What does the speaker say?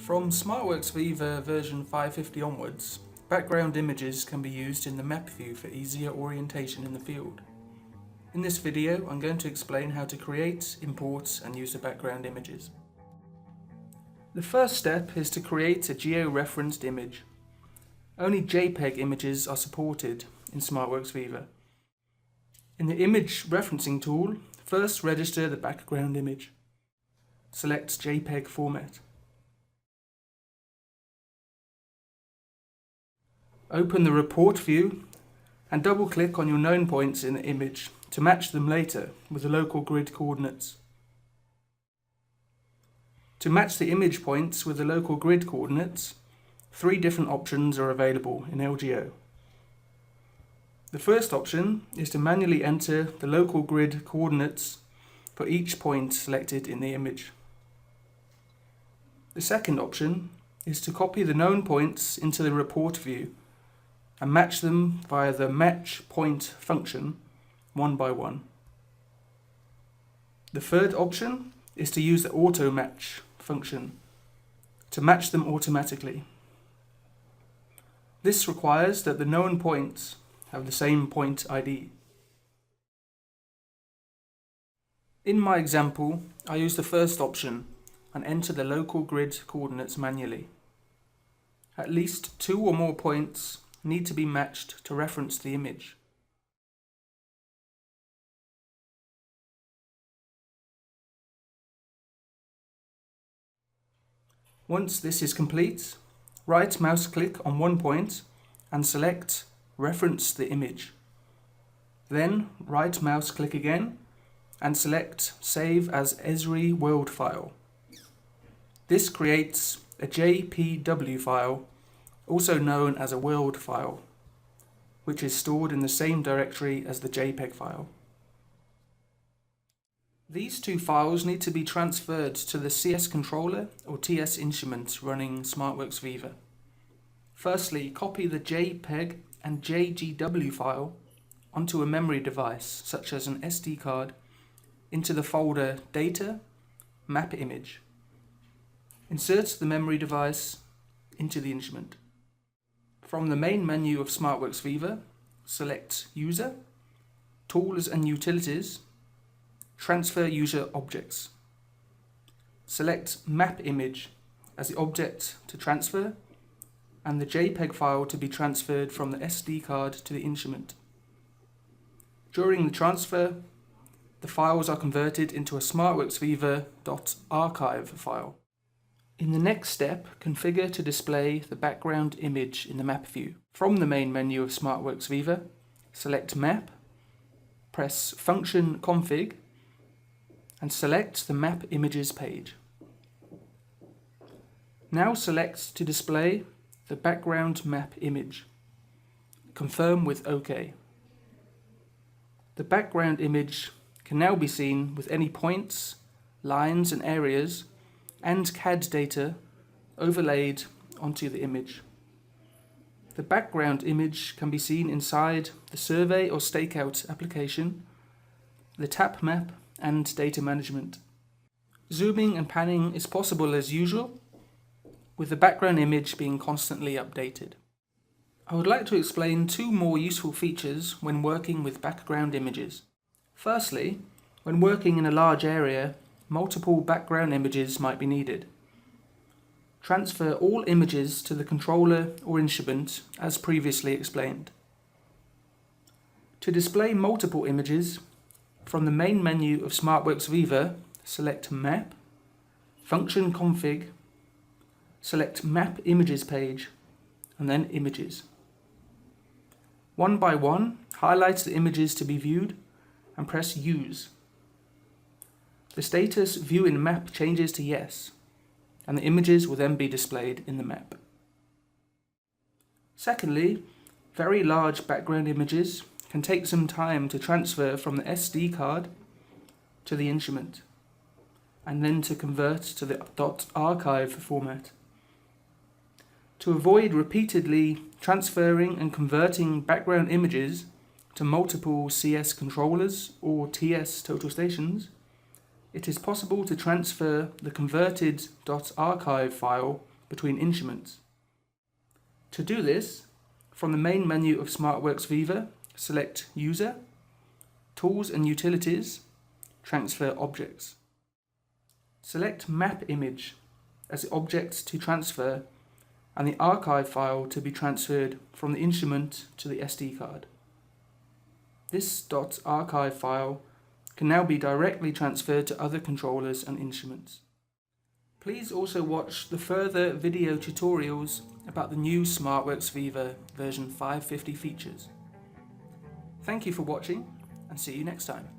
From SmartWorks Viva version 550 onwards, background images can be used in the map view for easier orientation in the field. In this video, I'm going to explain how to create, import and use the background images. The first step is to create a geo-referenced image. Only JPEG images are supported in SmartWorks Viva. In the image referencing tool, first register the background image. Select JPEG format. Open the report view and double-click on your known points in the image to match them later with the local grid coordinates. To match the image points with the local grid coordinates, 3 different options are available in LGO. The first option is to manually enter the local grid coordinates for each point selected in the image. The second option is to copy the known points into the report view and match them via the match point function one by one. The third option is to use the auto match function to match them automatically. This requires that the known points have the same point ID. In my example, I use the first option and enter the local grid coordinates manually. At least 2 or more points need to be matched to reference the image. Once this is complete, right mouse click on one point and select Reference the image. Then right mouse click again and select Save as Esri World file. This creates a JPW file, also known as a world file, which is stored in the same directory as the JPEG file. These 2 files need to be transferred to the CS controller or TS instrument running SmartWorks Viva. Firstly, copy the JPEG and JGW file onto a memory device, such as an SD card, into the folder Data, Map Image. Insert the memory device into the instrument. From the main menu of SmartWorks Viva, select User, Tools and Utilities, Transfer User Objects. Select Map Image as the object to transfer and the JPEG file to be transferred from the SD card to the instrument. During the transfer, the files are converted into a SmartWorks Viva.archive file. In the next step, configure to display the background image in the map view. From the main menu of SmartWorks Viva, select Map, press Function Config, and select the Map Images page. Now select to display the background map image. Confirm with OK. The background image can now be seen with any points, lines and areas and CAD data overlaid onto the image. The background image can be seen inside the survey or stakeout application, the tap map and data management. Zooming and panning is possible as usual, with the background image being constantly updated. I would like to explain 2 more useful features when working with background images. Firstly, when working in a large area, multiple background images might be needed. Transfer all images to the controller or instrument as previously explained. To display multiple images, from the main menu of SmartWorks Viva, select Map, Function Config, select Map Images page, and then Images. One by one, highlight the images to be viewed and press Use. The status View in Map changes to Yes, and the images will then be displayed in the map. Secondly, very large background images can take some time to transfer from the SD card to the instrument, and then to convert to the .archive format. To avoid repeatedly transferring and converting background images to multiple CS controllers or TS total stations, it is possible to transfer the converted .archive file between instruments. To do this, from the main menu of SmartWorks Viva, select User, Tools and Utilities, Transfer Objects. Select Map Image as the object to transfer and the archive file to be transferred from the instrument to the SD card. This .archive file can now be directly transferred to other controllers and instruments. Please also watch the further video tutorials about the new SmartWorks Viva version 550 features. Thank you for watching and see you next time.